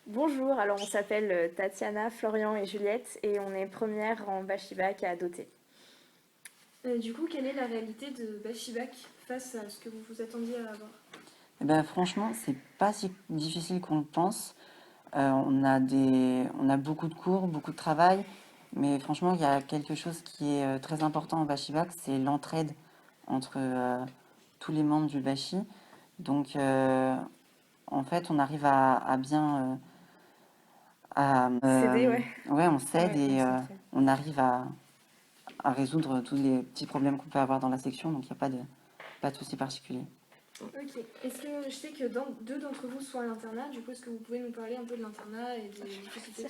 Bonjour, alors on s'appelle Tatiana, Florian et Juliette et on est première en Bachibac à Doté. Du coup, quelle est la réalité de Bachibac face à ce que vous vous attendiez à avoir? Eh ben, franchement, c'est pas si difficile qu'on le pense. On a beaucoup de cours, beaucoup de travail, mais franchement, il y a quelque chose qui est très important au Bachibac, c'est l'entraide entre tous les membres du Bachi. Donc, en fait, on arrive à bien, CD, ouais. ouais, on s'aide Ouais, on et s'entraide. on arrive à résoudre tous les petits problèmes qu'on peut avoir dans la section, donc il n'y a pas de souci particulier. Ok. Est-ce que je sais que deux d'entre vous sont à l'internat, du coup, est-ce que vous pouvez nous parler un peu de l'internat et des difficultés de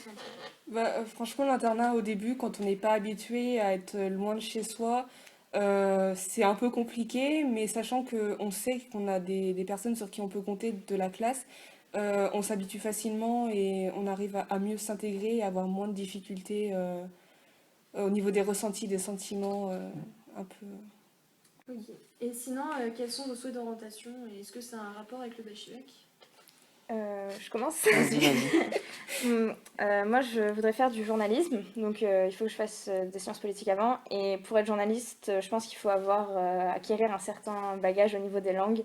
l'internat? Franchement, l'internat au début, quand on n'est pas habitué à être loin de chez soi, c'est un peu compliqué, mais sachant qu'on sait qu'on a des personnes sur qui on peut compter de la classe, on s'habitue facilement et on arrive à mieux s'intégrer et avoir moins de difficultés au niveau des ressentis, des sentiments un peu. Ok. Et sinon, quels sont vos souhaits d'orientation et est-ce que ça a un rapport avec le Bachibac? Je commence. Vas-y, vas-y. Moi, je voudrais faire du journalisme, donc il faut que je fasse des sciences politiques avant. Et pour être journaliste, je pense qu'il faut avoir acquérir un certain bagage au niveau des langues.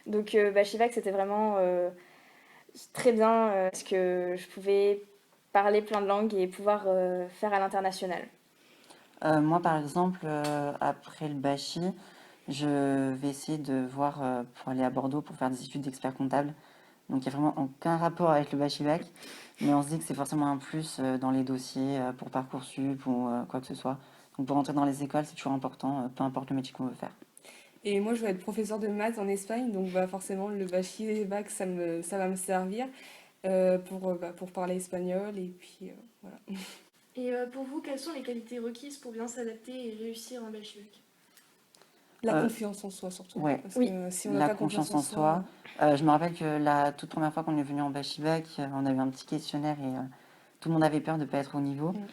Donc Bachivac, c'était vraiment très bien parce que je pouvais parler plein de langues et pouvoir faire à l'international. Moi, par exemple, après le Bachi, je vais essayer de voir pour aller à Bordeaux pour faire des études d'expert comptable. Donc, il n'y a vraiment aucun rapport avec le Bachi-Bac, mais on se dit que c'est forcément un plus dans les dossiers pour Parcoursup ou quoi que ce soit. Donc, pour entrer dans les écoles, c'est toujours important, peu importe le métier qu'on veut faire. Et moi, je vais être professeur de maths en Espagne, donc bah, forcément, le bac, ça va me servir pour parler espagnol. Et puis, voilà. Et pour vous, quelles sont les qualités requises pour bien s'adapter et réussir en Bachibac? La Euh, confiance en soi, surtout. ouais, Parce Oui, que si on n'a la pas confiance confiance en en soi. soi. Je me rappelle que la toute première fois qu'on est venu en Bachi-Bac, on a eu un petit questionnaire et tout le monde avait peur de ne pas être au niveau. Mm.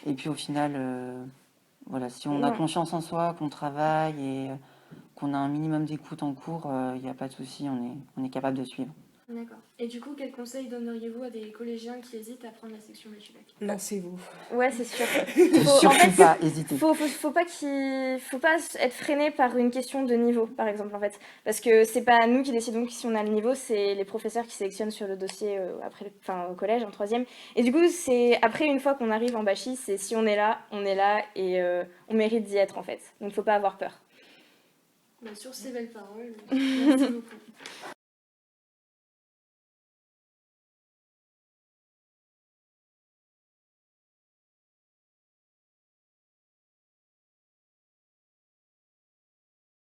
Et puis au final, voilà, si on a non. confiance en soi, qu'on travaille et qu'on a un minimum d'écoute en cours, il n'y a pas de souci, on est capable de suivre. D'accord. Et du coup, quels conseils donneriez-vous à des collégiens qui hésitent à prendre la section Bachibac? Lancez-vous. Ouais, c'est sûr. En Surtout fait, pas hésiter. faut pas être freiné par une question de niveau, par exemple, en fait. Parce que c'est pas nous qui décidons si on a le niveau, c'est les professeurs qui sélectionnent sur le dossier enfin, au collège, en troisième. Et du coup, c'est après, une fois qu'on arrive en bachis, c'est si on est là et on mérite d'y être, en fait. Donc, faut pas avoir peur. Sur ces belles paroles, merci beaucoup.